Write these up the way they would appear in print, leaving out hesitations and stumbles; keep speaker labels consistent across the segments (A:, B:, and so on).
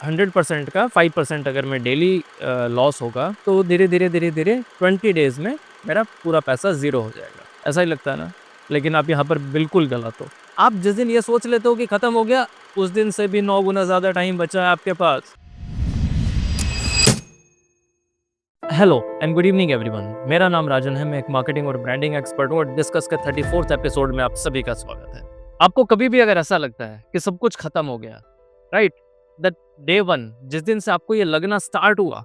A: 100% का 5% अगर मैं डेली लॉस होगा तो धीरे धीरे 20 डेज में मेरा पूरा पैसा ज़ीरो हो जाएगा। ऐसा ही लगता है ना? लेकिन आप यहाँ पर बिल्कुल गलत हो। आप जिस दिन ये सोच लेते हो कि ख़त्म हो गया, उस दिन से भी 9 गुना ज़्यादा टाइम बचा है आपके पास। Hello and good evening everyone. मेरा नाम राजन है, मैं एक मार्केटिंग और ब्रांडिंग एक्सपर्ट हूँ और डिस्कस के 34th एपिसोड में आप सभी का स्वागत है। आपको कभी भी अगर ऐसा लगता है कि सब कुछ खत्म हो गया, राइट, दैट डे वन, जिस दिन से आपको ये लगना स्टार्ट हुआ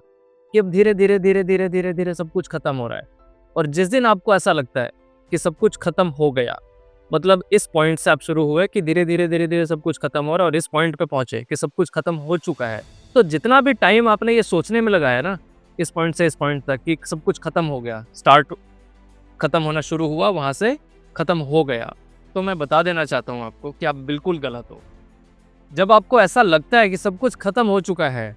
A: कि अब धीरे धीरे सब कुछ खत्म हो रहा है, और जिस दिन आपको ऐसा लगता है कि सब कुछ खत्म हो गया, मतलब इस पॉइंट से आप शुरू हुए कि धीरे धीरे सब कुछ खत्म हो रहा है और इस पॉइंट पे पहुंचे कि सब कुछ खत्म हो चुका है, तो जितना भी टाइम आपने ये सोचने में लगाया ना, इस पॉइंट से इस पॉइंट तक कि सब कुछ खत्म हो गया, स्टार्ट खत्म होना शुरू हुआ, वहां से खत्म हो गया, तो मैं बता देना चाहता हूं आपको कि आप बिल्कुल गलत हो। जब आपको ऐसा लगता है कि सब कुछ खत्म हो चुका है,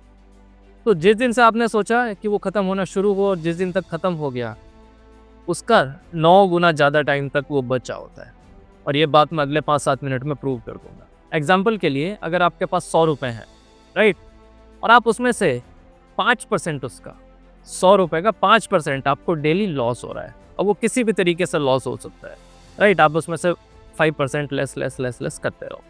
A: तो जिस दिन से आपने सोचा कि वो खत्म होना शुरू हो और जिस दिन तक खत्म हो गया, उसका 9 गुना ज़्यादा टाइम तक वो बचा होता है। और ये बात मैं अगले 5-7 मिनट में प्रूव कर दूंगा। एग्जाम्पल के लिए, अगर आपके पास 100 रुपये हैं, राइट, और आप उसमें से 5% उसका 100 रुपये का 5% आपको डेली लॉस हो रहा है, और वो किसी भी तरीके से लॉस हो सकता है, राइट, आप उसमें से 5% लेस करते रहो,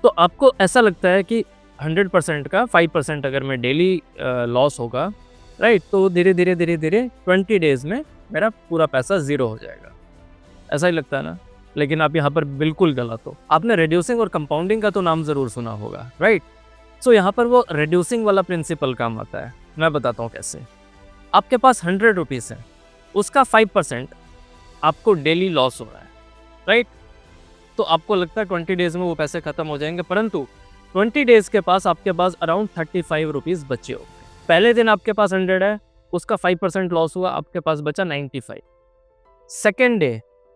A: तो आपको ऐसा लगता है कि 100% का 5% अगर मैं डेली लॉस होगा, राइट, तो धीरे धीरे 20 डेज में मेरा पूरा पैसा ज़ीरो हो जाएगा। ऐसा ही लगता है ना? लेकिन आप यहाँ पर बिल्कुल गलत हो। आपने रिड्यूसिंग और कंपाउंडिंग का तो नाम ज़रूर सुना होगा, राइट। सो यहाँ पर वो रिड्यूसिंग वाला प्रिंसिपल काम आता है। मैं बताता हूँ कैसे। आपके पास 100 रुपीज़ है, उसका 5% आपको डेली लॉस हो रहा है, राइट, तो आपको लगता है 20 डेज में वो पैसे खत्म हो जाएंगे, परंतु 20 डेज के पास आपके पास अराउंड 35 रुपीज़ बचे हो। पहले दिन आपके पास 100 है, उसका 5% लॉस हुआ, आपके पास बचा 95।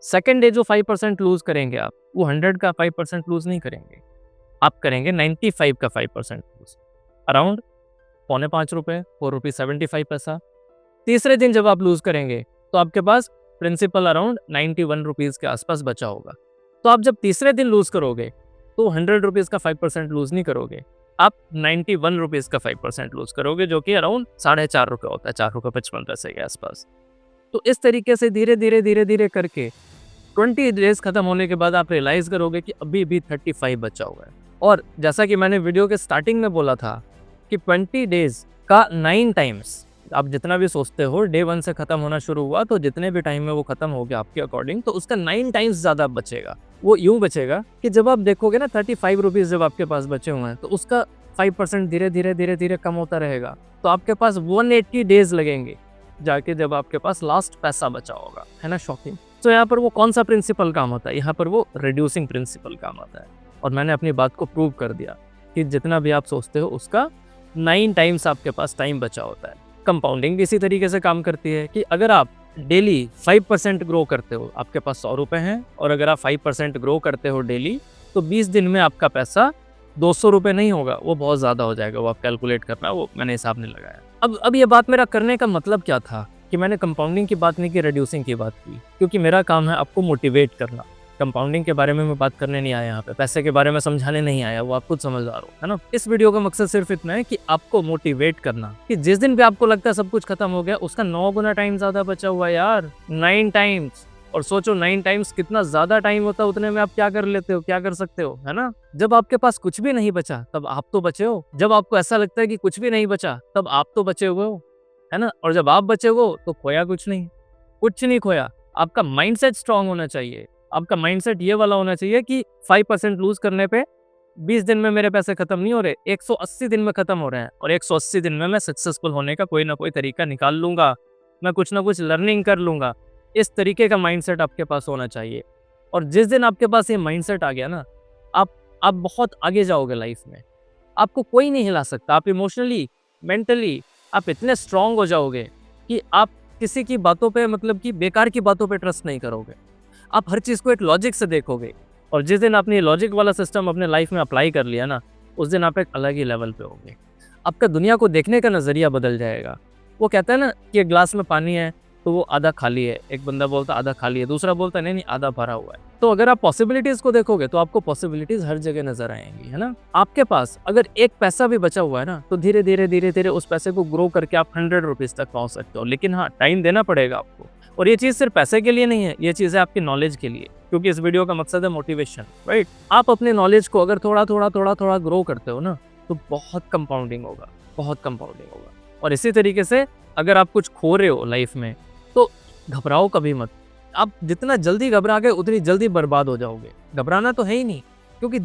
A: सेकेंड डे जो 5% लूज करेंगे आप, वो 100 का 5% लूज नहीं करेंगे, आप करेंगे 95 का 5% लूज, अराउंड ₹4.25, ₹4.75। तीसरे दिन जब आप लूज करेंगे तो आपके पास प्रिंसिपल अराउंड 91 रुपीज़ के आसपास बचा होगा। तो आप जब तीसरे दिन लूज करोगे तो 100 रुपीज़ का 5% लूज नहीं करोगे, आप 91 रुपीज़ का 5% लूज करोगे, जो कि अराउंड ₹4.5 होता है, ₹4.55 के आसपास। तो इस तरीके से धीरे धीरे करके 20 डेज खत्म होने के बाद आप रियलाइज करोगे कि अभी भी 35 बचा हुआ है। और जैसा कि मैंने वीडियो के स्टार्टिंग में बोला था कि 20 डेज का 9 टाइम्स, आप जितना भी सोचते हो डे 1 से खत्म होना शुरू हुआ, तो जितने भी टाइम में वो खत्म हो गया आपके अकॉर्डिंग, तो उसका 9 टाइम्स ज़्यादा बचेगा। वो यूँ बचेगा कि जब आप देखोगे ना 35 रुपीज़ जब आपके पास बचे हुए हैं, तो उसका 5% धीरे धीरे कम होता रहेगा, तो आपके पास 180 डेज लगेंगे जाके जब आपके पास लास्ट पैसा बचा होगा, है ना? शॉकिंग। तो यहाँ पर वो कौन सा प्रिंसिपल काम होता है? यहाँ पर वो रिड्यूसिंग प्रिंसिपल काम आता है, और मैंने अपनी बात को प्रूव कर दिया कि जितना भी आप सोचते हो उसका 9 टाइम्स आपके पास टाइम बचा होता है। कंपाउंडिंग भी इसी तरीके से काम करती है कि अगर आप डेली 5% ग्रो करते हो, आपके पास 100 रुपये हैं, और अगर आप 5% ग्रो करते हो डेली, तो 20 दिन में आपका पैसा 200 रुपये नहीं होगा, वो बहुत ज़्यादा हो जाएगा। वो आप कैलकुलेट करना, वो मैंने हिसाब नहीं लगाया। अब ये बात मेरा करने का मतलब क्या था कि मैंने कंपाउंडिंग की बात नहीं की, रिड्यूसिंग की बात की, क्योंकि मेरा काम है आपको मोटिवेट करना। कंपाउंडिंग के बारे में मैं बात करने नहीं आया यहाँ पे, पैसे के बारे में समझाने नहीं आया, वो आप खुद समझदार हो, है ना? इस वीडियो का मकसद सिर्फ इतना है कि आपको मोटिवेट करना कि जिस दिन भी आपको लगता है सब कुछ खत्म हो गया, उसका 9 गुना टाइम ज्यादा बचा हुआ है यार, 9 टाइम्स। और सोचो 9 टाइम्स कितना ज्यादा टाइम होता है, उतने में आप क्या कर लेते हो, क्या कर सकते हो, है ना? जब आपके पास कुछ भी नहीं बचा तब आप तो बचे हो। जब आपको ऐसा लगता है कि कुछ भी नहीं बचा तब आप तो बचे हुए हो, है ना? और जब आप बचे हो तो खोया कुछ नहीं खोया। आपका माइंडसेट स्ट्रांग होना चाहिए। आपका माइंडसेट ये वाला होना चाहिए कि 5% लूज करने पे 20 दिन में मेरे पैसे खत्म नहीं हो रहे, 180 दिन में खत्म हो रहे हैं, और 180 दिन में मैं सक्सेसफुल होने का कोई ना कोई तरीका निकाल लूंगा, मैं कुछ ना कुछ लर्निंग कर लूंगा। इस तरीके का माइंडसेट आपके पास होना चाहिए। और जिस दिन आपके पास ये माइंडसेट आ गया ना, आप बहुत आगे जाओगे लाइफ में। आपको कोई नहीं हिला सकता। आप इमोशनली, मेंटली आप इतने स्ट्रांग हो जाओगे कि आप किसी की बातों पे, मतलब कि बेकार की बातों पे ट्रस्ट नहीं करोगे। आप हर चीज़ को एक लॉजिक से देखोगे, और जिस दिन आपने लॉजिक वाला सिस्टम अपने लाइफ में अप्लाई कर लिया ना, उस दिन आप एक अलग ही लेवल पे होगे। आपका दुनिया को देखने का नज़रिया बदल जाएगा। वो कहता है ना कि एक ग्लास में पानी है, तो वो आधा खाली है, एक बंदा बोलता आधा खाली है, दूसरा बोलता नहीं नहीं आधा भरा हुआ है। तो अगर आप पॉसिबिलिटीज को देखोगे तो आपको पॉसिबिलिटीज हर जगह नजर आएंगी, है ना। आपके पास अगर एक पैसा भी बचा हुआ है ना, तो धीरे धीरे धीरे धीरे उस पैसे को ग्रो करके आप 100 रुपीज तक पहुंच सकते हो। लेकिन हाँ, टाइम देना पड़ेगा आपको। और ये चीज सिर्फ पैसे के लिए नहीं है, ये चीज है आपकी नॉलेज के लिए, क्योंकि इस वीडियो का मकसद है मोटिवेशन, राइट। आप अपने नॉलेज को अगर थोड़ा थोड़ा थोड़ा थोड़ा ग्रो करते हो ना, तो बहुत कंपाउंडिंग होगा, बहुत कंपाउंडिंग होगा। और इसी तरीके से अगर आप कुछ खो रहे हो लाइफ में, तो घबराओ कभी मत। आप जितना जल्दी घबरा गए उतनी जल्दी बर्बाद हो जाओगे। घबराना तो है ही नहीं, क्योंकि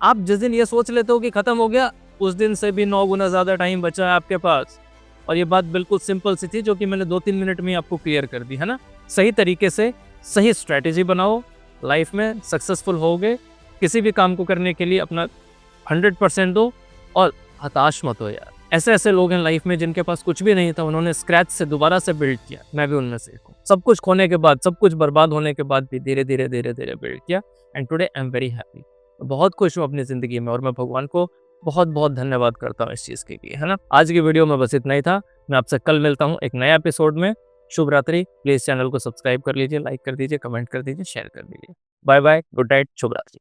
A: आप जिस दिन ये सोच लेते हो कि खत्म हो गया, उस दिन से भी 9 गुना ज्यादा टाइम बचा है आपके पास। और ये बात बिल्कुल सिंपल सी थी, जो कि मैंने 2-3 मिनट में आपको क्लियर कर दी, है ना। सही तरीके से सही स्ट्रैटेजी बनाओ, लाइफ में सक्सेसफुल होगे। किसी भी काम को करने के लिए अपना 100% दो और हताश मत हो यार। ऐसे ऐसे लोग हैं लाइफ में जिनके पास कुछ भी नहीं था, उन्होंने स्क्रैच से दोबारा से बिल्ड किया। मैं भी उनमें से एक हूँ। सब कुछ खोने के बाद, सब कुछ बर्बाद होने के बाद भी धीरे धीरे धीरे धीरे बिल्ड किया। And today I am very happy. बहुत खुश हूँ अपनी जिंदगी में, और मैं भगवान को बहुत बहुत धन्यवाद करता हूँ इस चीज़ के लिए, है ना। आज की वीडियो में बस इतना ही था। मैं आपसे कल मिलता हूँ एक नया एपिसोड में। शुभ रात्रि। प्लीज़ चैनल को सब्सक्राइब कर लीजिए, लाइक कर दीजिए, कमेंट कर दीजिए, शेयर कर दीजिए। बाय बाय, गुड नाइट, शुभ रात्रि।